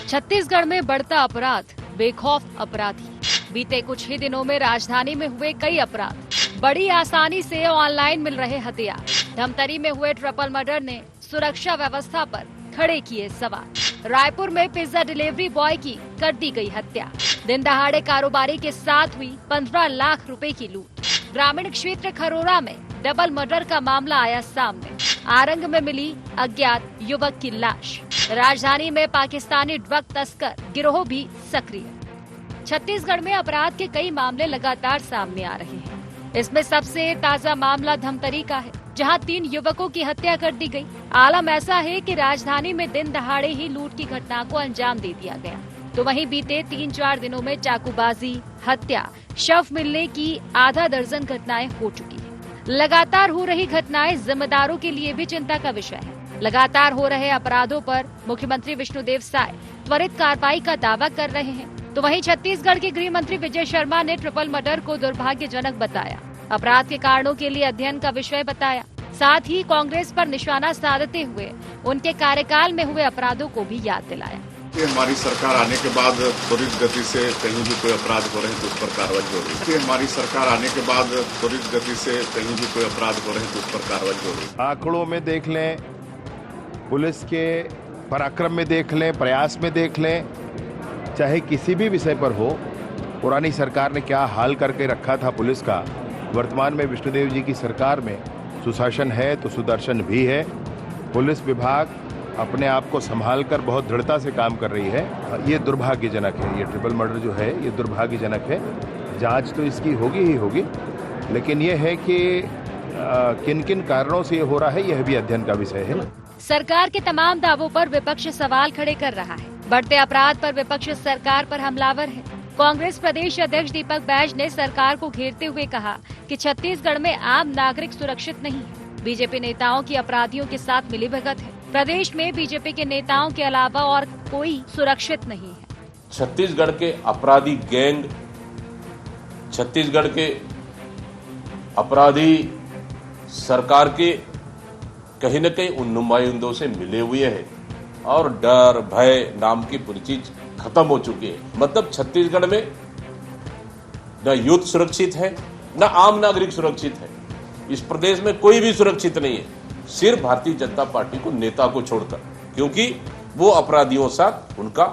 छत्तीसगढ़ में बढ़ता अपराध, बेखौफ अपराधी। बीते कुछ ही दिनों में राजधानी में हुए कई अपराध, बड़ी आसानी से ऑनलाइन मिल रहे हथियार। धमतरी में हुए ट्रिपल मर्डर ने सुरक्षा व्यवस्था पर खड़े किए सवाल। रायपुर में पिज्जा डिलीवरी बॉय की कर दी गई हत्या। दिन दहाड़े कारोबारी के साथ हुई 15 लाख रुपए की लूट। ग्रामीण क्षेत्र खरोरा में डबल मर्डर का मामला आया सामने। आरंग में मिली अज्ञात युवक की लाश। राजधानी में पाकिस्तानी ड्रग तस्कर गिरोह भी सक्रिय। छत्तीसगढ़ में अपराध के कई मामले लगातार सामने आ रहे हैं। इसमें सबसे ताजा मामला धमतरी का है, जहां 3 युवकों की हत्या कर दी गई। आलम ऐसा है कि राजधानी में दिन दहाड़े ही लूट की घटना को अंजाम दे दिया गया, तो वहीं बीते 3-4 दिनों में चाकूबाजी, हत्या, शव मिलने की आधा दर्जन घटनाएं हो चुकी हैं। लगातार हो रही घटनाएं जिम्मेदारों के लिए भी चिंता का विषय है। लगातार हो रहे अपराधों पर मुख्यमंत्री विष्णुदेव साय त्वरित कार्रवाई का दावा कर रहे हैं, तो वहीं छत्तीसगढ़ के गृह मंत्री विजय शर्मा ने ट्रिपल मर्डर को दुर्भाग्यजनक बताया। अपराध के कारणों के लिए अध्ययन का विषय बताया। साथ ही कांग्रेस पर निशाना साधते हुए उनके कार्यकाल में हुए अपराधों को भी याद दिलाया। हमारी सरकार आने के बाद त्वरित गति से कहीं भी कोई अपराध हो रहे हैं तो उस पर कार्रवाई हो रही है। हमारी सरकार आने के बाद त्वरित गति से कहीं भी कोई अपराध हो रहे हैं तो उस पर कार्रवाई हो रही है। आंकड़ों में देख लें, पुलिस के पराक्रम में देख लें, प्रयास में देख लें, चाहे किसी भी विषय पर हो, पुरानी सरकार ने क्या हाल करके रखा था पुलिस का, वर्तमान में विष्णुदेव जी की सरकार में सुशासन है तो सुदर्शन भी है। पुलिस विभाग अपने आप को संभाल कर बहुत दृढ़ता से काम कर रही है। ये दुर्भाग्यजनक है, ये ट्रिपल मर्डर जो है ये दुर्भाग्यजनक है। जांच तो इसकी होगी ही होगी, लेकिन ये है कि किन किन कारणों से ये हो रहा है, यह भी अध्ययन का विषय है। सरकार के तमाम दावों पर विपक्ष सवाल खड़े कर रहा है। बढ़ते अपराध पर विपक्ष सरकार पर हमलावर है। कांग्रेस प्रदेश अध्यक्ष दीपक बैज ने सरकार को घेरते हुए कहा कि छत्तीसगढ़ में आम नागरिक सुरक्षित नहीं है। बीजेपी नेताओं की अपराधियों के साथ मिलीभगत है। प्रदेश में बीजेपी के नेताओं के अलावा और कोई सुरक्षित नहीं है। छत्तीसगढ़ के अपराधी गैंग, छत्तीसगढ़ के अपराधी सरकार के कहीं न कहीं उन नुमाइंदों से मिले हुए हैं और डर भय नाम की पूरी चीज खत्म हो चुकी है। मतलब छत्तीसगढ़ में न यूथ सुरक्षित है, न आम नागरिक सुरक्षित है। इस प्रदेश में कोई भी सुरक्षित नहीं है, सिर्फ भारतीय जनता पार्टी को, नेता को छोड़कर, क्योंकि वो अपराधियों साथ उनका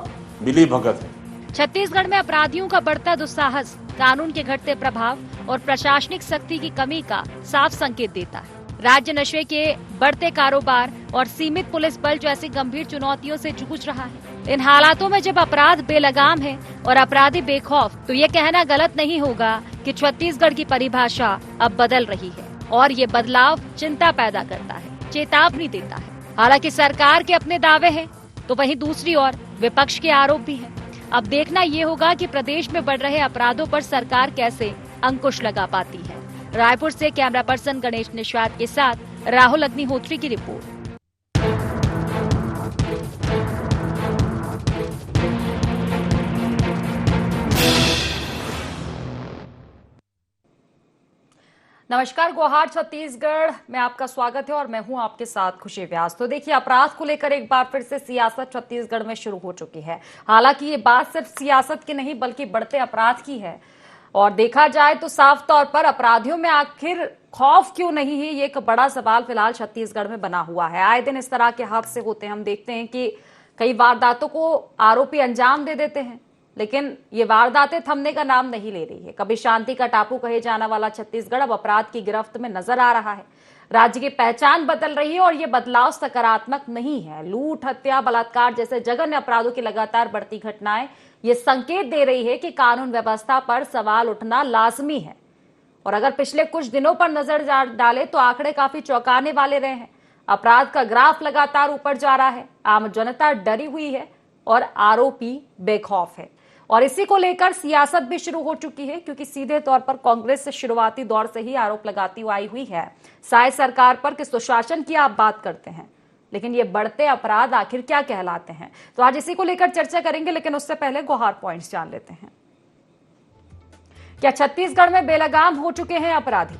मिली भगत है। छत्तीसगढ़ में अपराधियों का बढ़ता दुस्साहस, कानून के घटते प्रभाव और प्रशासनिक शक्ति की कमी का साफ संकेत देता है। राज्य नशे के बढ़ते कारोबार और सीमित पुलिस बल जैसी गंभीर चुनौतियों से जूझ रहा है। इन हालातों में जब अपराध बेलगाम है और अपराधी बेखौफ, तो ये कहना गलत नहीं होगा कि छत्तीसगढ़ की परिभाषा अब बदल रही है और ये बदलाव चिंता पैदा करता है, चेतावनी देता है। हालांकि सरकार के अपने दावे हैं, तो वहीं दूसरी ओर विपक्ष के आरोप भी हैं। अब देखना ये होगा कि प्रदेश में बढ़ रहे अपराधों पर सरकार कैसे अंकुश लगा पाती है। रायपुर से कैमरा पर्सन गणेश निषाद के साथ राहुल अग्निहोत्री की रिपोर्ट। नमस्कार, गुहार छत्तीसगढ़ में आपका स्वागत है और मैं हूं आपके साथ खुशी व्यास। तो देखिए, अपराध को लेकर एक बार फिर से सियासत छत्तीसगढ़ में शुरू हो चुकी है। हालांकि ये बात सिर्फ सियासत की नहीं बल्कि बढ़ते अपराध की है। और देखा जाए तो साफ तौर पर अपराधियों में आखिर खौफ क्यों नहीं है, ये एक बड़ा सवाल फिलहाल छत्तीसगढ़ में बना हुआ है। आए दिन इस तरह के हादसे होते हैं। हम देखते हैं कि कई वारदातों को आरोपी अंजाम दे देते हैं, लेकिन ये वारदातें थमने का नाम नहीं ले रही है। कभी शांति का टापू कहे जाने वाला छत्तीसगढ़ अब अपराध की गिरफ्त में नजर आ रहा है। राज्य की पहचान बदल रही है और ये बदलाव सकारात्मक नहीं है। लूट, हत्या, बलात्कार जैसे जघन्य अपराधों की लगातार बढ़ती घटनाएं ये संकेत दे रही है कि कानून व्यवस्था पर सवाल उठना लाजमी है। और अगर पिछले कुछ दिनों पर नजर डाले तो आंकड़े काफी चौंकाने वाले रहे हैं। अपराध का ग्राफ लगातार ऊपर जा रहा है। आम जनता डरी हुई है और आरोपी बेखौफ है। और इसी को लेकर सियासत भी शुरू हो चुकी है, क्योंकि सीधे तौर पर कांग्रेस शुरुआती दौर से ही आरोप लगाती आई हुई है साय सरकार पर कि सुशासन की आप बात करते हैं, लेकिन ये बढ़ते अपराध आखिर क्या कहलाते हैं। तो आज इसी को लेकर चर्चा करेंगे, लेकिन उससे पहले गुहार पॉइंट्स जान लेते हैं। क्या छत्तीसगढ़ में बेलगाम हो चुके हैं अपराधी?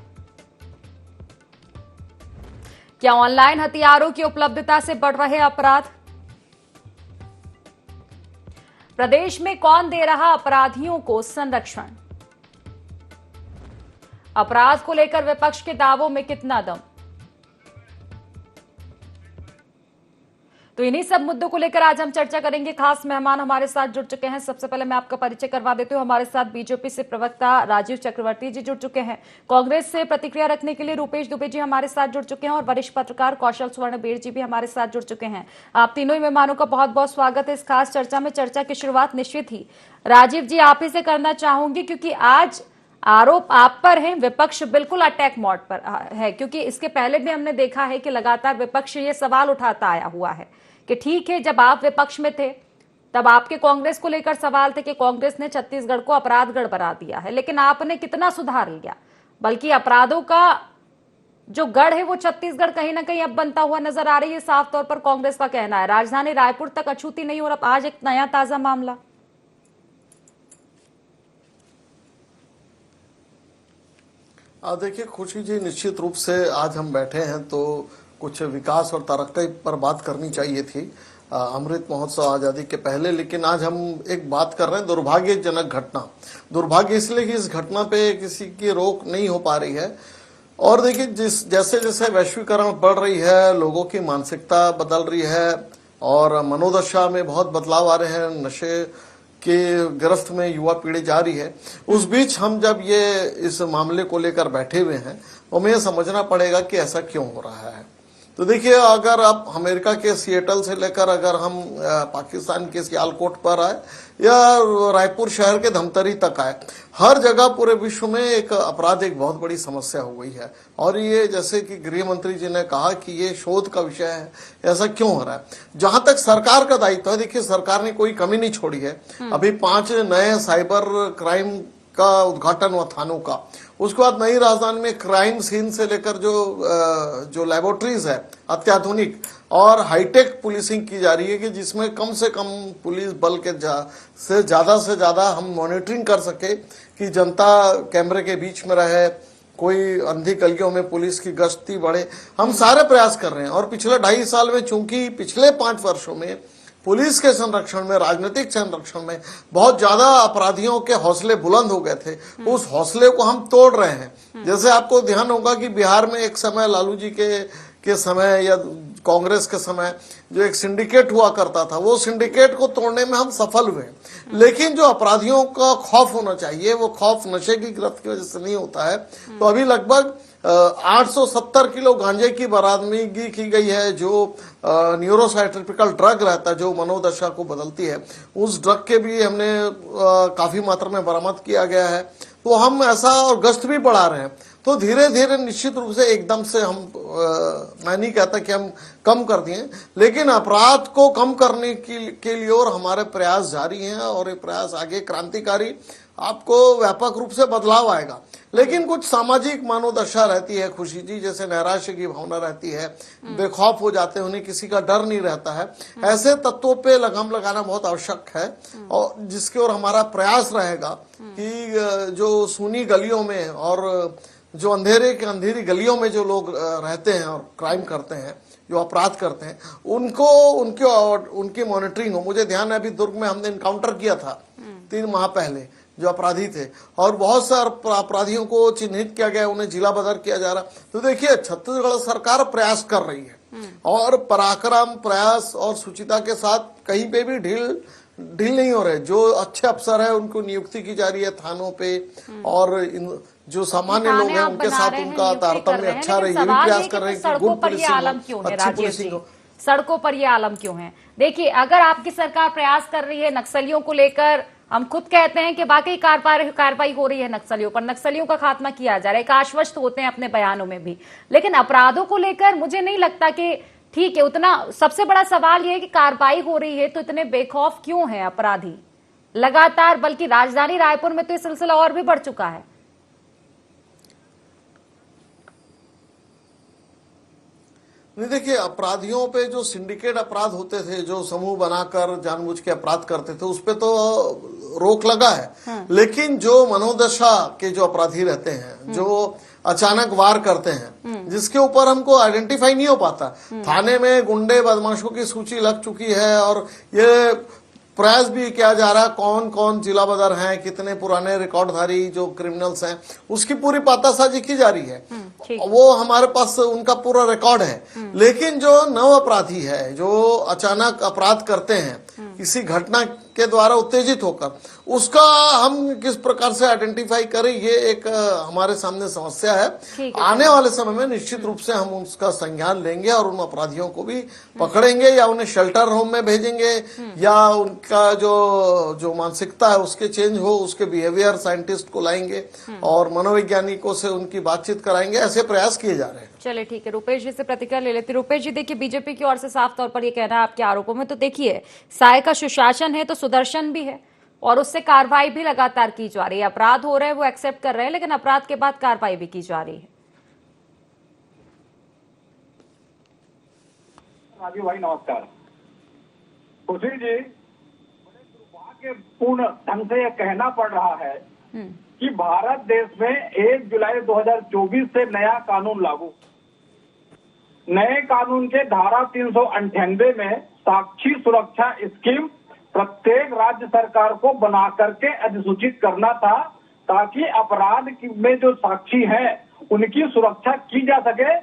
क्या ऑनलाइन हथियारों की उपलब्धता से बढ़ रहे अपराध? प्रदेश में कौन दे रहा अपराधियों को संरक्षण? अपराध को लेकर विपक्ष के दावों में कितना दम? तो इन्हीं सब मुद्दों को लेकर आज हम चर्चा करेंगे। खास मेहमान हमारे साथ जुड़ चुके हैं। सबसे पहले मैं आपका परिचय करवा देती हूँ। हमारे साथ बीजेपी से प्रवक्ता राजीव चक्रवर्ती जी जुड़ चुके हैं। कांग्रेस से प्रतिक्रिया रखने के लिए रूपेश दुबे जी हमारे साथ जुड़ चुके हैं और वरिष्ठ पत्रकार कौशल स्वर्णबेर जी भी हमारे साथ जुड़ चुके हैं। आप तीनों ही मेहमानों का बहुत बहुत स्वागत है इस खास चर्चा में। चर्चा की शुरुआत निश्चित ही राजीव जी आप ही से करना चाहूंगी, क्योंकि आज आरोप आप पर हैं, विपक्ष बिल्कुल अटैक मोड पर है, क्योंकि इसके पहले भी हमने देखा है कि लगातार विपक्ष ये सवाल उठाता आया हुआ है कि ठीक है, जब आप विपक्ष में थे तब आपके कांग्रेस को लेकर सवाल थे कि कांग्रेस ने छत्तीसगढ़ को अपराधगढ़ बना दिया है, लेकिन आपने कितना सुधार लिया? बल्कि अपराधों का जो गढ़ है वो छत्तीसगढ़ कहीं ना कहीं अब बनता हुआ नजर आ रही है, साफ तौर पर कांग्रेस का कहना है। राजधानी रायपुर तक अछूती नहीं, और अब आज एक नया ताजा मामला। देखिए खुशी जी, निश्चित रूप से आज हम बैठे हैं तो कुछ विकास और तरक्की पर बात करनी चाहिए थी अमृत महोत्सव आज़ादी के पहले, लेकिन आज हम एक बात कर रहे हैं दुर्भाग्यजनक घटना। दुर्भाग्य इसलिए कि इस घटना पे किसी की रोक नहीं हो पा रही है। और देखिए जैसे जैसे वैश्वीकरण बढ़ रही है, लोगों की मानसिकता बदल रही है और मनोदशा में बहुत बदलाव आ रहे हैं, नशे के गिरफ्त में युवा पीढ़ी जा रही है। उस बीच हम जब ये इस मामले को लेकर बैठे हुए हैं तो हमें समझना पड़ेगा कि ऐसा क्यों हो रहा है। तो देखिए, अगर आप अमेरिका के सिएटल से लेकर अगर हम पाकिस्तान के सियालकोट पर आए या रायपुर शहर के धमतरी तक आए, हर जगह पूरे विश्व में एक अपराध एक बहुत बड़ी समस्या हो गई है। और ये जैसे कि गृह मंत्री जी ने कहा कि ये शोध का विषय है, ऐसा क्यों हो रहा है? जहां तक सरकार का दायित्व है, देखिए सरकार ने कोई कमी नहीं छोड़ी है। अभी 5 नए साइबर क्राइम का उद्घाटन हुआ थानों का। उसके बाद नई राजधानी में क्राइम सीन से लेकर जो लेबोरेटरीज है अत्याधुनिक और हाईटेक पुलिसिंग की जा रही है कि जिसमें कम से कम पुलिस बल के से ज्यादा हम मॉनिटरिंग कर सके कि जनता कैमरे के बीच में रहे, कोई अंधी गलियों में पुलिस की गश्ती बढ़े। हम सारे प्रयास कर रहे हैं। और पिछले 2.5 साल में, चूंकि पिछले 5 वर्षों में पुलिस के संरक्षण में, राजनीतिक संरक्षण में बहुत ज्यादा अपराधियों के हौसले बुलंद हो गए थे, उस हौसले को हम तोड़ रहे हैं। जैसे आपको ध्यान होगा कि बिहार में एक समय लालू जी के समय या कांग्रेस के समय जो एक सिंडिकेट हुआ करता था, वो सिंडिकेट को तोड़ने में हम सफल हुए। लेकिन जो अपराधियों का खौफ होना चाहिए, वो खौफ नशे की गिरफ्त की वजह से नहीं होता है। तो अभी लगभग 870 किलो गांजे की बरामदगी की गई है, जो न्यूरोसाइट्रिपिकल ड्रग रहता है जो मनोदशा को बदलती है। उस ड्रग के भी हमने काफी मात्रा में बरामद किया गया है। तो हम ऐसा और गश्त भी बढ़ा रहे हैं। तो धीरे धीरे निश्चित रूप से एकदम से हम मैं नहीं कहता कि हम कम कर दिए, लेकिन अपराध को कम करने के लिए और हमारे प्रयास जारी हैं और ये प्रयास आगे क्रांतिकारी, आपको व्यापक रूप से बदलाव आएगा। लेकिन कुछ सामाजिक मनोदशा रहती है खुशी जी, जैसे नैराश्य की भावना रहती है, बेखौफ हो जाते हैं, उन्हें किसी का डर नहीं रहता है। ऐसे तत्वों पे लगाम लगाना बहुत आवश्यक है और जिसके ओर हमारा प्रयास रहेगा कि जो सूनी गलियों में और जो अंधेरी गलियों में जो लोग रहते हैं और क्राइम करते हैं, जो अपराध करते हैं, उनकी मॉनिटरिंग हो। मुझे ध्यान है अभी दुर्ग में हमने इनकाउंटर किया था 3 माह पहले, जो अपराधी थे, और बहुत सारे अपराधियों को चिन्हित किया गया, उन्हें जिला बदर किया जा रहा। तो देखिए, छत्तीसगढ़ सरकार प्रयास कर रही है और पराक्रम, प्रयास और सुचिता के साथ कहीं पे भी ढील नहीं हो रहे। जो अच्छे अफसर है उनको नियुक्ति की जा रही है थानों पे, और जो सामान्य लोग हैं उनके साथ उनका तारतम्य अच्छा रहे, ये भी प्रयास कर रहे हैं कि गुड पुलिसिंग, अच्छी पुलिसिंग हो। सड़कों पर ये आलम क्यों है? देखिए, अगर आपकी सरकार प्रयास कर रही है नक्सलियों को लेकर, हम खुद कहते हैं कि वाकई कार्रवाई हो रही है नक्सलियों पर, नक्सलियों का खात्मा किया जा रहा है, एक आश्वस्त होते हैं अपने बयानों में भी, लेकिन अपराधों को लेकर मुझे नहीं लगता कि ठीक है उतना। सबसे बड़ा सवाल यह है कि कार्रवाई हो रही है तो इतने बेखौफ क्यों हैं अपराधी लगातार? बल्कि राजधानी रायपुर में तो ये सिलसिला और भी बढ़ चुका है। नहीं, देखिए, अपराधियों पे जो सिंडिकेट अपराध होते थे, जो समूह बनाकर जानबूझ के अपराध करते थे, उस पे तो रोक लगा है। लेकिन जो मनोदशा के जो अपराधी रहते हैं, जो अचानक वार करते हैं, जिसके ऊपर हमको आइडेंटिफाई नहीं हो पाता, थाने में गुंडे बदमाशों की सूची लग चुकी है और ये प्रयास भी किया जा रहा है, कौन कौन जिला बदर हैं, कितने पुराने रिकॉर्डधारी जो क्रिमिनल्स हैं, उसकी पूरी पातासाजी की जा रही है। ठीक। वो हमारे पास उनका पूरा रिकॉर्ड है। लेकिन जो नव अपराधी है, जो अचानक अपराध करते हैं किसी घटना के द्वारा उत्तेजित होकर, उसका हम किस प्रकार से आइडेंटिफाई करें, ये एक हमारे सामने समस्या है। ठीक है। आने वाले समय में निश्चित रूप से हम उसका संज्ञान लेंगे और उन अपराधियों को भी पकड़ेंगे, या उन्हें शेल्टर होम में भेजेंगे, या उनका जो मानसिकता है उसके चेंज हो, उसके बिहेवियर साइंटिस्ट को लाएंगे और मनोवैज्ञानिकों से उनकी बातचीत कराएंगे। ऐसे प्रयास किए जा रहे हैं। चलिए ठीक है, रुपेश जी से प्रतिक्रिया ले लेते। रुपेश जी, देखिए बीजेपी की ओर से साफ तौर पर ये कहना है आपके आरोपों में, तो देखिए साय का सुशासन है तो सुदर्शन भी है, और उससे कार्रवाई भी लगातार की जा रही है। अपराध हो रहे हैं वो एक्सेप्ट कर रहे हैं, लेकिन अपराध के बाद कार्रवाई भी की जा रही है। राजू भाई नमस्कार। खुशी जी, बड़े दुर्भाग्यपूर्ण ढंग से यह कहना पड़ रहा है कि भारत देश में 1 जुलाई 2024 से नया कानून लागू। नए कानून के धारा 398 में साक्षी सुरक्षा स्कीम प्रत्येक राज्य सरकार को बना करके अधिसूचित करना था, ताकि अपराध में जो साक्षी हैं उनकी सुरक्षा की जा सके।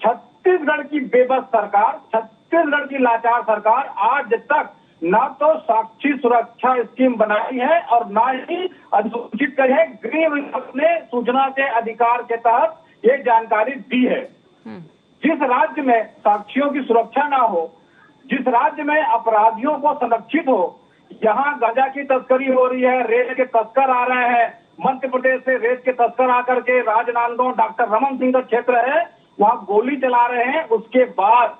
छत्तीसगढ़ की बेबस सरकार, छत्तीसगढ़ की लाचार सरकार आज तक ना तो साक्षी सुरक्षा स्कीम बनाई है और ना ही अधिसूचित करी है। गृह विभाग ने सूचना के अधिकार के तहत ये जानकारी दी है। जिस राज्य में साक्षियों की सुरक्षा ना हो, जिस राज्य में अपराधियों को संरक्षित हो, यहाँ गांजा की तस्करी हो रही है, रेत के तस्कर आ रहे हैं, मध्य प्रदेश से रेत के तस्कर आकर के राजनांदगांव डॉक्टर रमन सिंह का क्षेत्र है, वहाँ गोली चला रहे हैं। उसके बाद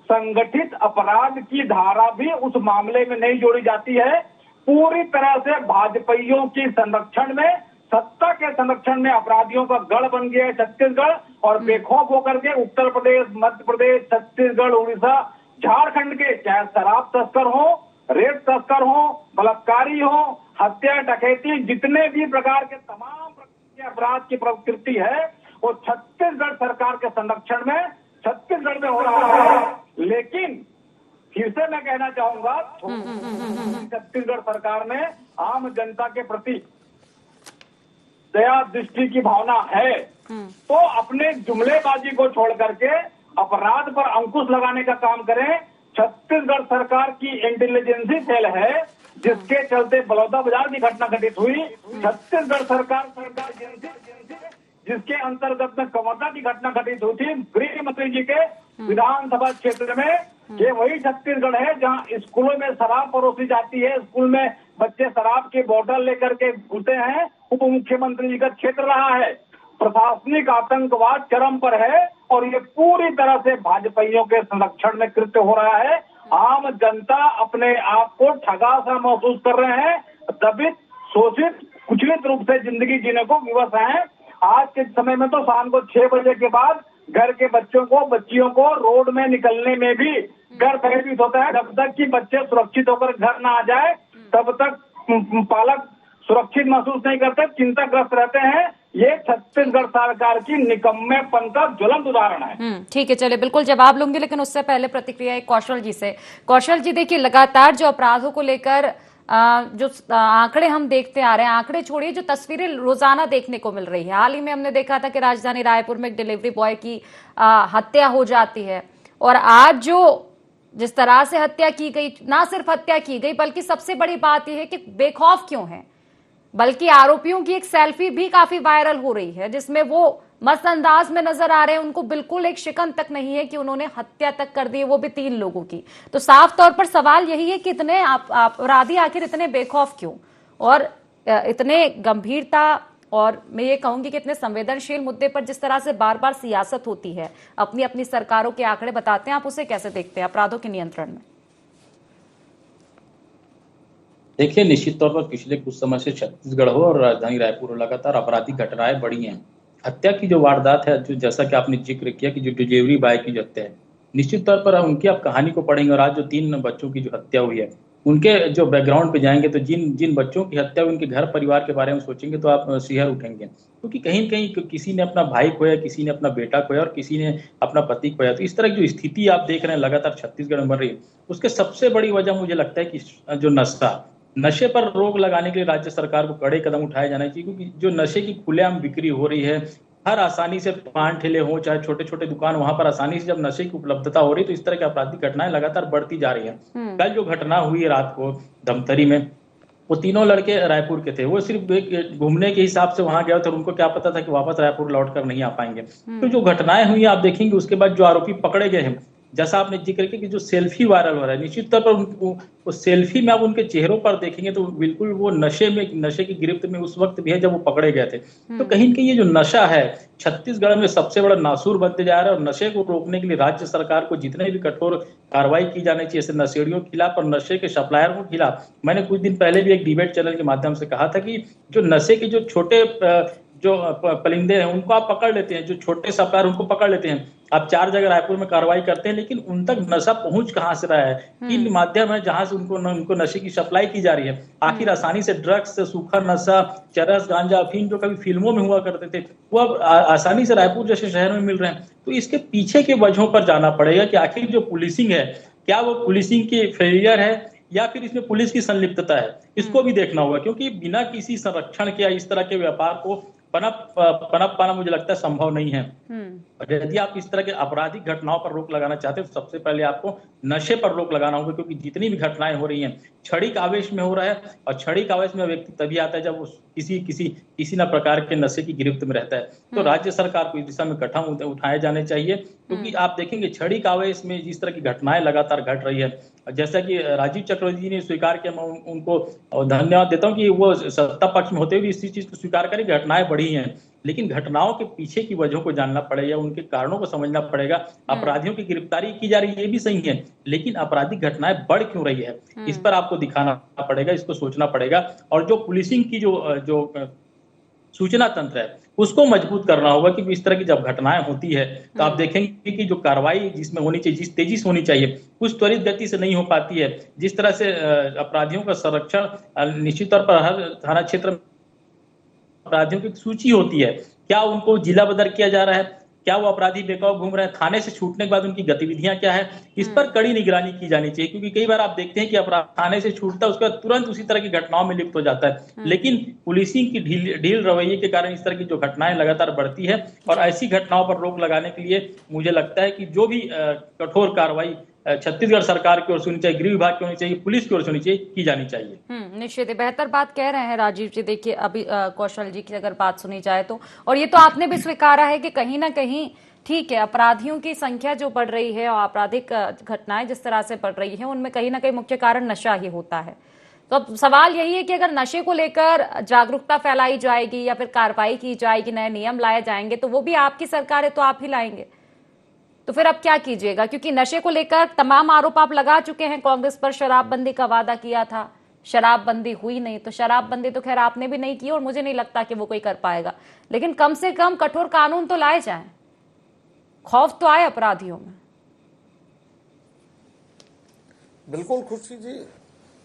संगठित अपराध की धारा भी उस मामले में नहीं जोड़ी जाती है। पूरी तरह से भाजपाइयों की संरक्षण में, सत्ता के संरक्षण में अपराधियों का गढ़ बन गया है छत्तीसगढ़, और बेखौफ होकर के उत्तर प्रदेश, मध्य प्रदेश, छत्तीसगढ़, उड़ीसा, झारखंड के चाहे शराब तस्कर हो, रेत तस्कर हो, बलात्कारी हो, हत्या, डकैती, जितने भी प्रकार के तमाम प्रकार के अपराध की प्रकृति है वो छत्तीसगढ़ सरकार के संरक्षण में छत्तीसगढ़ में हो रहा है। लेकिन फिर से मैं कहना चाहूंगा, छत्तीसगढ़ सरकार में आम जनता के प्रति दया दृष्टि की भावना है, तो अपने जुमलेबाजी को छोड़ करके अपराध पर अंकुश लगाने का काम करें। छत्तीसगढ़ सरकार की इंटेलिजेंसी सेल है, जिसके चलते बलौदा बाजार की घटना घटित हुई। छत्तीसगढ़ सरकार जिसके अंतर्गत में कवर्धा की घटना घटित हुई थी गृह मंत्री जी के विधानसभा क्षेत्र में, ये वही छत्तीसगढ़ है जहां स्कूलों में शराब परोसी जाती है, स्कूल में बच्चे शराब की बोतल लेकर के घुसते हैं। उप मुख्यमंत्री जी का क्षेत्र रहा है। प्रशासनिक आतंकवाद चरम पर है और ये पूरी तरह से भाजपाइयों के संरक्षण में कृत्य हो रहा है। आम जनता अपने आप को ठगा सा महसूस कर रहे हैं, दबित, शोषित, कुचलित रूप से जिंदगी जीने को विवश हैं। आज के समय में तो शाम को 6 बजे के बाद घर के बच्चों को, बच्चियों को रोड में निकलने में भी डर भयभीत होता है। जब तक कि बच्चे सुरक्षित होकर घर ना आ जाए तब तक पालक सुरक्षित महसूस नहीं करते, चिंताग्रस्त रहते हैं। ये छत्तीसगढ़ सरकार की निकम्मेपन का ज्वलंत उदाहरण है। ठीक है, चलिए बिल्कुल जवाब लूंगी, लेकिन उससे पहले प्रतिक्रिया एक कौशल जी से। कौशल जी, देखिए लगातार जो अपराधों को लेकर जो आंकड़े हम देखते आ रहे हैं, आंकड़े छोड़िए, जो तस्वीरें रोजाना देखने को मिल रही है। हाल ही में हमने देखा था कि राजधानी रायपुर में एक डिलीवरी बॉय की हत्या हो जाती है, और आज जो जिस तरह से हत्या की गई, ना सिर्फ हत्या की गई बल्कि सबसे बड़ी बात यह है कि बेखौफ क्यों है, बल्कि आरोपियों की एक सेल्फी भी काफी वायरल हो रही है जिसमें वो मस्त अंदाज में नजर आ रहे हैं। उनको बिल्कुल एक शिकन तक नहीं है कि उन्होंने हत्या तक कर दी, वो भी 3 लोगों की। तो साफ तौर पर सवाल यही है कि इतने अपराधी आखिर इतने बेखौफ क्यों, और इतने गंभीरता, और मैं ये कहूंगी कि इतने संवेदनशील मुद्दे पर जिस तरह से बार बार सियासत होती है, अपनी अपनी सरकारों के आंकड़े बताते हैं, आप उसे कैसे देखते हैं अपराधों के नियंत्रण में? देखिए, निश्चित तौर पर पिछले कुछ समय से छत्तीसगढ़ हो और राजधानी रायपुर लगातार आपराधिक घटनाएं बढ़ी हैं। हत्या की जो वारदात है, जो जैसा कि आपने जिक्र किया कि जो डिलीवरी बॉय की जो हत्या है, निश्चित तौर पर उनकी आप कहानी को पढ़ेंगे और आज जो 3 बच्चों की जो हत्या हुई है उनके जो बैकग्राउंड पे जाएंगे तो जिन जिन बच्चों की हत्या हुई, उनके घर परिवार के बारे में सोचेंगे तो आप सिहर उठेंगे, क्योंकि कहीं न कहीं किसी ने अपना भाई खोया, किसी ने अपना बेटा खोया और किसी ने अपना पति खोया। तो इस तरह की जो स्थिति आप देख रहे हैं लगातार छत्तीसगढ़ में बन रही है, उसके सबसे बड़ी वजह मुझे लगता है कि जो नशे पर रोक लगाने के लिए राज्य सरकार को कड़े कदम उठाए जाने चाहिए, क्योंकि जो नशे की खुलेआम बिक्री हो रही है, हर आसानी से पान ठेले हो चाहे छोटे छोटे दुकान, वहां पर आसानी से जब नशे की उपलब्धता हो रही है तो इस तरह की आपराधिक घटनाएं लगातार बढ़ती जा रही है। कल जो घटना हुई रात को धमतरी में, वो तीनों लड़के रायपुर के थे। वो सिर्फ एक घूमने के हिसाब से वहां गए थे और उनको क्या पता था कि वापस रायपुर लौट कर नहीं आ पाएंगे। तो जो घटनाएं हुई आप देखेंगे उसके बाद जो आरोपी पकड़े गए हैं, जैसा आपने जिक्र किया कि जो सेल्फी वायरल हो रहा है, निश्चित तौर पर वो सेल्फी में आप उनके चेहरों पर देखेंगे तो बिल्कुल वो नशे की गिरफ्त में उस वक्त भी है जब वो पकड़े गए थे। तो कहीं न कहीं ये जो नशा है छत्तीसगढ़ में सबसे बड़ा नासूर बनते जा रहा है, और नशे को रोकने के लिए राज्य सरकार को जितने भी कठोर कार्रवाई की जानी चाहिए, जैसे नशेड़ियों के खिलाफ और नशे के सप्लायरों के खिलाफ। मैंने कुछ दिन पहले भी एक डिबेट चैनल के माध्यम से कहा था कि जो नशे के जो छोटे जो परिंदे हैं उनको आप पकड़ लेते हैं, जो छोटे सप्लायर उनको पकड़ लेते हैं, आप 4 जगह रायपुर में कार्रवाई करते हैं, लेकिन उन तक नशा पहुंच कहां से रहा है, किन माध्यम है जहां से उनको नशे की सप्लाई की जा रही है। आखिर आसानी से ड्रग्स, सूखा नशा, चरस, गांजा, अफीम जो कभी फिल्मों में हुआ करते थे, वो अब आसानी से रायपुर जैसे शहर में मिल रहे हैं। तो इसके पीछे के वजहों पर जाना पड़ेगा कि आखिर जो पुलिसिंग है, क्या वो पुलिसिंग की फेलियर है या फिर इसमें पुलिस की संलिप्तता है, इसको भी देखना होगा, क्योंकि बिना किसी संरक्षण के या इस तरह के व्यापार को पनप पाना मुझे लगता है संभव नहीं है। और यदि आप इस तरह के आपराधिक घटनाओं पर रोक लगाना चाहते हैं तो सबसे पहले आपको नशे पर रोक लगाना होगा, क्योंकि जितनी भी घटनाएं हो रही हैं क्षणिक आवेश में हो रहा है, और क्षणिक आवेश में व्यक्ति तभी आता है जब वो किसी न प्रकार के नशे की गिरफ्त में रहता है। तो राज्य सरकार को इस दिशा में कदम उठाए जाने चाहिए, क्योंकि आप देखेंगे क्षणिक आवेश में जिस तरह की घटनाएं लगातार घट रही है, जैसा कि राजीव चक्रवर्ती जी ने स्वीकार किया, मैं उनको धन्यवाद देता हूं कि वो सत्ता पक्ष में होते हुए इसी चीज को स्वीकार करें कि घटनाएं बढ़ी हैं, लेकिन घटनाओं के पीछे की वजहों को जानना पड़ेगा, उनके कारणों को समझना पड़ेगा। अपराधियों की गिरफ्तारी की जा रही है ये भी सही है, लेकिन आपराधिक घटनाएं बढ़ क्यों रही है, इस पर आपको दिखाना पड़ेगा, इसको सोचना पड़ेगा। और जो पुलिसिंग की जो सूचना तंत्र है उसको मजबूत करना होगा, कि इस तरह की जब घटनाएं होती है तो आप देखेंगे कि जो कार्रवाई जिसमें होनी चाहिए, जिस तेजी से होनी चाहिए, उस त्वरित गति से नहीं हो पाती है। जिस तरह से अपराधियों का संरक्षण निश्चित तौर पर हर थाना क्षेत्र में अपराधियों की सूची होती है, क्या उनको जिला बदर किया जा रहा है, क्या वो अपराधी बेखौफ घूम रहे हैं, थाने से छूटने के बाद उनकी गतिविधियां क्या है, इस पर कड़ी निगरानी की जानी चाहिए। क्योंकि कई बार आप देखते हैं कि अपराध थाने से छूटता है, उसके बाद तुरंत उसी तरह की घटनाओं में लिप्त हो जाता है, लेकिन पुलिसिंग की ढील रवैये के कारण इस तरह की जो घटनाएं लगातार बढ़ती है। और ऐसी घटनाओं पर रोक लगाने के लिए मुझे लगता है कि जो भी कठोर कार्रवाई छत्तीसगढ़ सरकार की ओर से होनी चाहिए, गृह विभाग की होनी चाहिए, पुलिस की ओर से होनी चाहिए, की जानी चाहिए। निश्चित ही बेहतर बात कह रहे हैं राजीव जी। देखिए अभी कौशल जी की अगर बात सुनी जाए तो, और ये तो आपने भी स्वीकारा है कि कहीं ना कहीं ठीक है अपराधियों की संख्या जो बढ़ रही है और आपराधिक घटनाएं जिस तरह से बढ़ रही है, उनमें कहीं ना कहीं मुख्य कारण नशा ही होता है। तो अब सवाल यही है कि अगर नशे को लेकर जागरूकता फैलाई जाएगी या फिर कार्रवाई की जाएगी, नए नियम लाए जाएंगे, तो वो भी आपकी सरकार है तो आप ही लाएंगे, तो फिर अब क्या कीजिएगा? क्योंकि नशे को लेकर तमाम आरोप आप लगा चुके हैं। कांग्रेस पर शराबबंदी का वादा किया था, शराबबंदी हुई नहीं, तो शराबबंदी तो खैर आपने भी नहीं की और मुझे नहीं लगता कि वो कोई कर पाएगा, लेकिन कम से कम कठोर कानून तो लाए जाएं, खौफ तो आए अपराधियों में। बिल्कुल खुशी जी,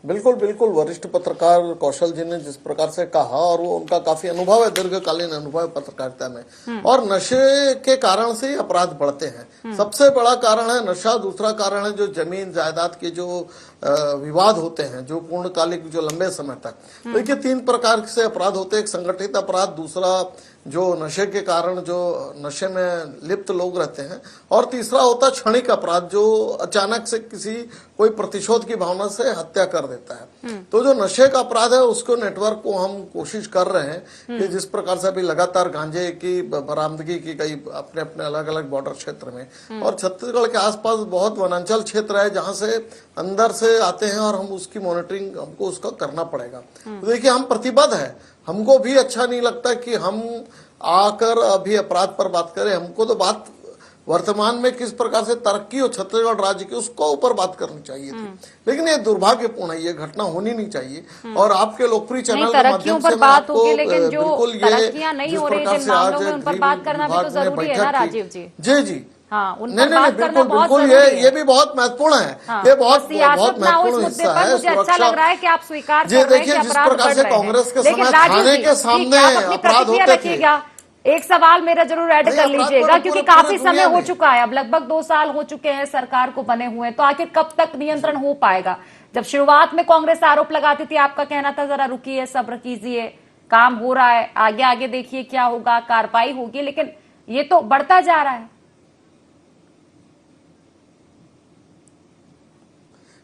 बिल्कुल वरिष्ठ पत्रकार कौशल जी ने जिस प्रकार से कहा, और वो उनका काफी अनुभव है, दीर्घकालीन अनुभव है पत्रकारिता में, और नशे के कारण से ही अपराध बढ़ते हैं। सबसे बड़ा कारण है नशा, दूसरा कारण है जो जमीन जायदाद के जो विवाद होते हैं, जो पूर्णकालिक, जो लंबे समय तक। देखिए 3 प्रकार से अपराध होते हैं, एक संगठित अपराध, दूसरा जो नशे के कारण जो नशे में लिप्त लोग रहते हैं, और तीसरा होता है क्षणिक अपराध, जो अचानक से कोई प्रतिशोध की भावना से हत्या कर देता है। तो जो नशे का अपराध है उसको नेटवर्क को हम कोशिश कर रहे हैं कि जिस प्रकार से अभी लगातार गांजे की बरामदगी की गई अपने अपने अलग अलग बॉर्डर क्षेत्र में, और छत्तीसगढ़ के आसपास बहुत वनांचल क्षेत्र है जहां से अंदर से आते हैं, और हम उसकी मॉनिटरिंग हमको उसका करना पड़ेगा। तो देखिए हम प्रतिबद्ध है, हमको भी अच्छा नहीं लगता कि हम आकर अभी अपराध पर बात करें। हमको तो बात वर्तमान में किस प्रकार से तरक्की हो छत्तीसगढ़ राज्य की, उसको ऊपर बात करनी चाहिए थी, लेकिन ये दुर्भाग्यपूर्ण है, ये घटना होनी नहीं चाहिए। और आपके लोकप्रिय चैनल के माध्यम से बात होगी, लेकिन जो तरक्कियां नहीं हो रही जिन मामलों में, उन पर बात करना भी तो जरूरी है ना राजीव जी। जी हाँ, उन नहीं पर नहीं बात करना बिल्कुल बहुत बिल्कुल, जरूरी ये भी बहुत महत्वपूर्ण है। हाँ, ये और बहुत सियासत ना हो इस महत्वपूर्ण मुद्दे हिस्सा पर। है मुझे अच्छा लग रहा है कि आप स्वीकार जी कर रहे हैं देखिए, कि जिस अपराध प्रकार बढ़ से रहे हैं। कांग्रेस के लेकिन समय राजीव थाने जी, के ठीक सामने है, आप अपनी अपराध प्रतिक्रिया होते थे। रखिएगा। एक सवाल मेरा जरूर ऐड नहीं, कर अपराध लीजिएगा, क्योंकि पूरी काफी समय दुनिया हो में। चुका है, अब लगभग 2 साल हो चुके हैं सरकार को बने हुए, तो आखिर कब तक नियंत्रण हो पाएगा? जब शुरुआत में कांग्रेस आरोप लगाती थी, आपका कहना था जरा रुकिए, सब्र कीजिए, काम हो रहा है, आगे आगे देखिए क्या होगा, कार्रवाई होगी, लेकिन ये तो बढ़ता जा रहा है।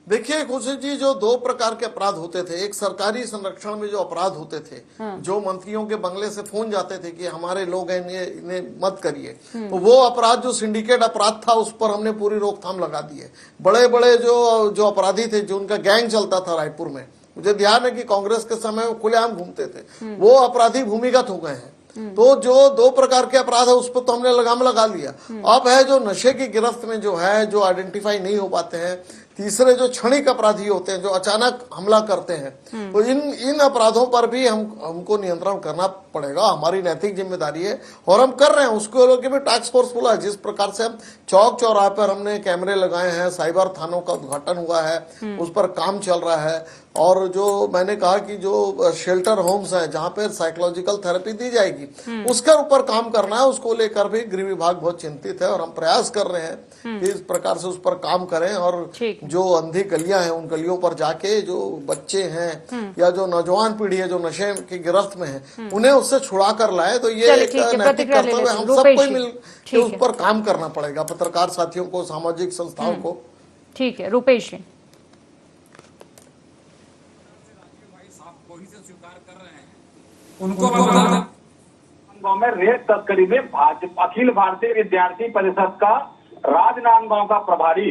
देखिए खुशी जी, जो दो प्रकार के अपराध होते थे, एक सरकारी संरक्षण में जो अपराध होते थे, जो मंत्रियों के बंगले से फोन जाते थे कि हमारे लोग हैं, इन्हें मत करिए, तो वो अपराध जो सिंडिकेट अपराध था उस पर हमने पूरी रोकथाम लगा दी है। बड़े बड़े जो अपराधी थे, जो उनका गैंग चलता था रायपुर में, मुझे ध्यान है कि कांग्रेस के समय वो खुलेआम घूमते थे, वो अपराधी भूमिगत हो गए हैं। तो जो दो प्रकार के अपराध है उस पर तो हमने लगाम लगा लिया। अब है जो नशे की गिरफ्त में जो है, जो आइडेंटिफाई नहीं हो पाते हैं, तीसरे जो क्षणिक अपराधी होते हैं, जो अचानक हमला करते हैं, तो इन अपराधों पर भी हमको नियंत्रण करना पड़ेगा, हमारी नैतिक जिम्मेदारी है और हम कर रहे हैं। उसको लेके भी टास्क फोर्स खुला है। जिस प्रकार से हम चौक चौराहे पर हमने कैमरे लगाए हैं, साइबर थानों का उद्घाटन हुआ है, उस पर काम चल रहा है। और जो मैंने कहा कि जो शेल्टर होम्स हैं जहां पर साइकोलॉजिकल थेरेपी दी जाएगी, उसके ऊपर काम करना है। उसको लेकर भी गृह विभाग बहुत चिंतित है और हम प्रयास कर रहे हैं कि इस प्रकार से उस पर काम करें और जो अंधी गलियां हैं उन गलियों पर जाके जो बच्चे हैं या जो नौजवान पीढ़ी है जो नशे की गिरफ्त में है, उन्हें उससे छुड़ा कर लाए। तो ये एक नैतिक कर्तव्य हम सबको मिल के उस पर काम करना पड़ेगा, पत्रकार साथियों को, सामाजिक संस्थाओं को। ठीक है, रुपेश जी। उनको गांव में रेत तस्करी में अखिल भारतीय विद्यार्थी परिषद का राजनांदगांव का प्रभारी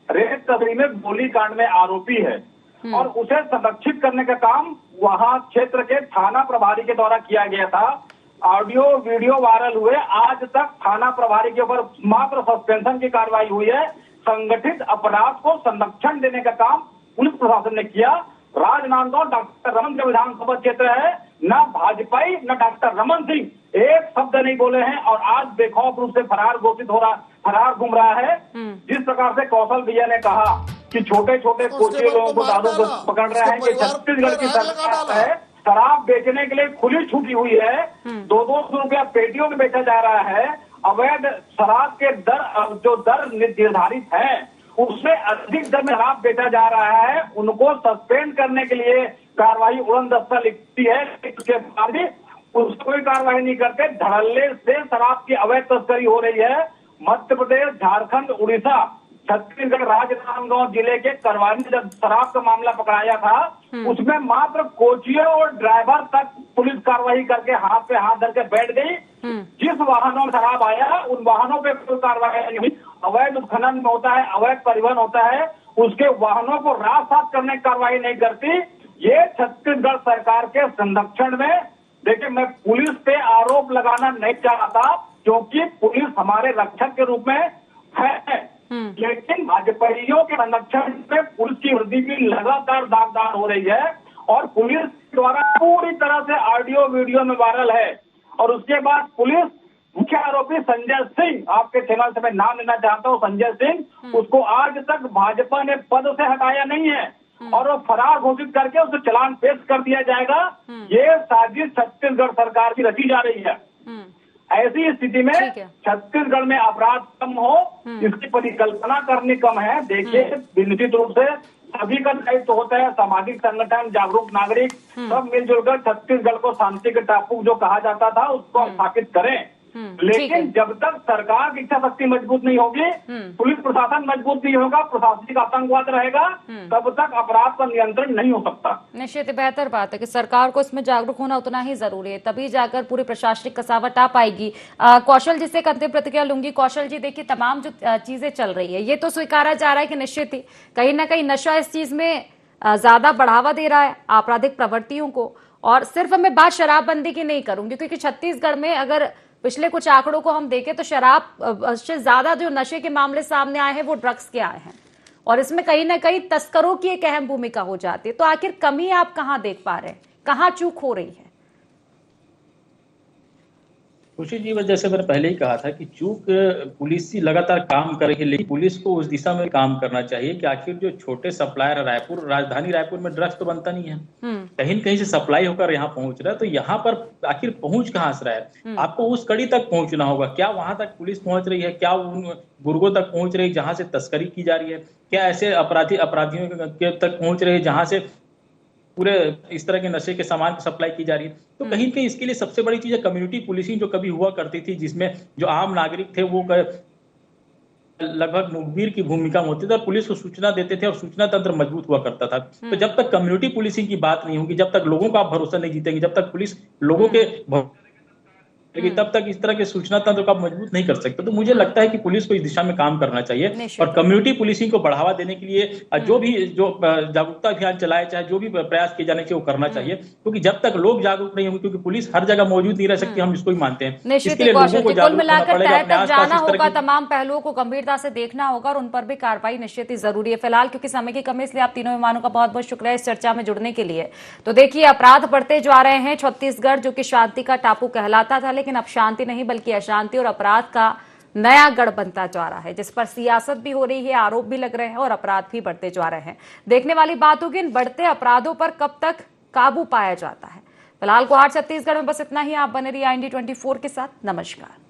रेत तस्करी में गोलीकांड में आरोपी है और उसे संरक्षित करने का काम वहां क्षेत्र के थाना प्रभारी के द्वारा किया गया था। ऑडियो वीडियो वायरल हुए, आज तक थाना प्रभारी के ऊपर मात्र सस्पेंशन की कार्रवाई हुई है। संगठित अपराध को संरक्षण देने का काम पुलिस प्रशासन ने किया। राजनांदगांव डॉक्टर रमन का विधानसभा क्षेत्र है, न भाजपाई न डॉक्टर रमन सिंह एक शब्द नहीं बोले हैं और आज बेखौफ रूप से फरार घूम रहा है। जिस प्रकार से कौशल भैया ने कहा कि छोटे छोटे कोचिए लोगों को दारू को पकड़ रहे हैं, कि छत्तीसगढ़ की सरकार है शराब बेचने के लिए खुली छूटी हुई है, 200 रुपया पेटियों में बेचा जा रहा है। अवैध शराब के दर निर्धारित है उससे अधिक दर में शराब बेचा जा रहा है। उनको सस्पेंड करने के लिए कार्रवाई उड़न दस्ता लिखती है, उसके बाद भी उसको कोई कार्रवाई नहीं करते। धड़ल्ले से शराब की अवैध तस्करी हो रही है। मध्य प्रदेश, झारखंड, उड़ीसा, छत्तीसगढ़, राजनांदगांव जिले के करवानी जब शराब का मामला पकड़ाया था, उसमें मात्र कोचियों और ड्राइवर तक पुलिस कार्रवाई करके हाथ पे हाथ धर के बैठ गई। जिस वाहनों में शराब आया उन वाहनों पे कोई कार्रवाई नहीं हुई। अवैध उत्खनन होता है, अवैध परिवहन होता है, उसके वाहनों को रात साफ करने की कार्रवाई नहीं करती। ये छत्तीसगढ़ सरकार के संरक्षण में, देखिए मैं पुलिस पे आरोप लगाना नहीं चाहता क्योंकि पुलिस हमारे रक्षक के रूप में है, लेकिन भाजपाइयों के संरक्षण में पुलिस की वृद्धि भी लगातार दागदार हो रही है और पुलिस द्वारा पूरी तरह से ऑडियो वीडियो में वायरल है। और उसके बाद पुलिस मुख्य आरोपी संजय सिंह, आपके चैनल से मैं नाम लेना चाहता हूं, संजय सिंह, उसको आज तक भाजपा ने पद से हटाया नहीं है और वो फरार घोषित करके उसे चालान पेश कर दिया जाएगा। ये साजिश छत्तीसगढ़ सरकार की रची जा रही है। ऐसी स्थिति में छत्तीसगढ़ में अपराध कम हो, इसकी परिकल्पना करनी कम है। देखिए निश्चित रूप से सभी का दायित्व होता है, सामाजिक संगठन, जागरूक नागरिक सब मिलजुल कर छत्तीसगढ़ को शांति के टापू जो कहा जाता था उसको स्थापित करें। लेकिन जब तक सरकार की इच्छा शक्ति मजबूत नहीं होगी, पुलिस प्रशासन मजबूत नहीं होगा, प्रशासनिक आतंकवाद रहेगा, तब तक अपराध पर नियंत्रण नहीं हो सकता। निश्चित बेहतर बात है कि सरकार को इसमें जागरूक होना उतना ही जरूरी है, तभी जाकर पूरी प्रशासनिक कसावट आ पाएगी। कौशल जी से एक अंतिम प्रतिक्रिया लूंगी। कौशल जी, देखिए तमाम जो चीजें चल रही है ये तो स्वीकारा जा रहा है कि निश्चित ही कहीं ना कहीं नशा इस चीज में ज्यादा बढ़ावा दे रहा है आपराधिक प्रवृत्तियों को। और सिर्फ मैं बात शराबबंदी की नहीं करूंगी क्योंकि छत्तीसगढ़ में अगर पिछले कुछ आंकड़ों को हम देखें तो शराब से ज्यादा जो नशे के मामले सामने आए हैं वो ड्रग्स के आए हैं और इसमें कहीं ना कहीं तस्करों की एक अहम भूमिका हो जाती है। तो आखिर कमी आप कहां देख पा रहे हैं, कहां चूक हो रही है? खुशी जी, जैसे मैंने पहले ही कहा था कि चूक पुलिस ही लगातार काम कर रही है, लेकिन पुलिस को उस दिशा में काम करना चाहिए कि आखिर जो छोटे सप्लायर राजधानी रायपुर में ड्रग्स तो बनता नहीं है, कहीं न कहीं से सप्लाई होकर यहाँ पहुंच रहा है, तो यहाँ पर आखिर पहुंच कहाँ से रहा है? आपको उस कड़ी तक पहुंचना होगा। क्या वहां तक पुलिस पहुंच रही है? क्या उन गुर्गों तक पहुंच रही है जहां से तस्करी की जा रही है? क्या ऐसे अपराधियों के तक पहुंच रही है जहां से पूरे इस तरह के नशे के सामान की सप्लाई की जा रही है? तो कहीं कहीं इसके लिए सबसे बड़ी चीज है कम्युनिटी पुलिसिंग, जो कभी हुआ करती थी, जिसमें जो आम नागरिक थे वो लगभग मुखबिर की भूमिका में होते थे और पुलिस को सूचना देते थे और सूचना तंत्र मजबूत हुआ करता था। तो जब तक कम्युनिटी पुलिसिंग की बात नहीं होगी, जब तक लोगों का आप भरोसा नहीं जीतेंगे, जब तक पुलिस लोगों के लेकिन तब तक इस तरह के सूचना तंत्र को आप मजबूत नहीं कर सकते। तो मुझे लगता है कि पुलिस को इस दिशा में काम करना चाहिए और कम्युनिटी पुलिसिंग को बढ़ावा देने के लिए जो जागरूकता अभियान चलाए, चाहे जो भी प्रयास किए जाने चाहिए वो करना चाहिए, क्योंकि जब तक लोग जागरूक नहीं होंगे, क्योंकि पुलिस हर जगह मौजूद नहीं रह सकती, हम इसको ही मानते हैं। इसके लिए लोगों को जागरूक होना पड़ेगा, अपने जाना होगा, तमाम पहलुओं को गंभीरता से देखना होगा और उन पर भी कार्रवाई निश्चित ही जरूरी है। फिलहाल क्योंकि समय की कमी, इसलिए आप तीनों मेहमानों का बहुत बहुत शुक्रिया इस चर्चा में जुड़ने के लिए। तो देखिए, अपराध बढ़ते जा रहे हैं। छत्तीसगढ़ जो कि शांति का टापू कहलाता था, लेकिन अब शांति नहीं बल्कि अशांति और अपराध का नया गढ़ बनता जा रहा है, जिस पर सियासत भी हो रही है, आरोप भी लग रहे हैं और अपराध भी बढ़ते जा रहे हैं। देखने वाली बात होगी इन बढ़ते अपराधों पर कब तक काबू पाया जाता है। फिलहाल गुवाहाटी छत्तीसगढ़ में बस इतना ही। आप बने रहिए IND 24 के साथ। नमस्कार।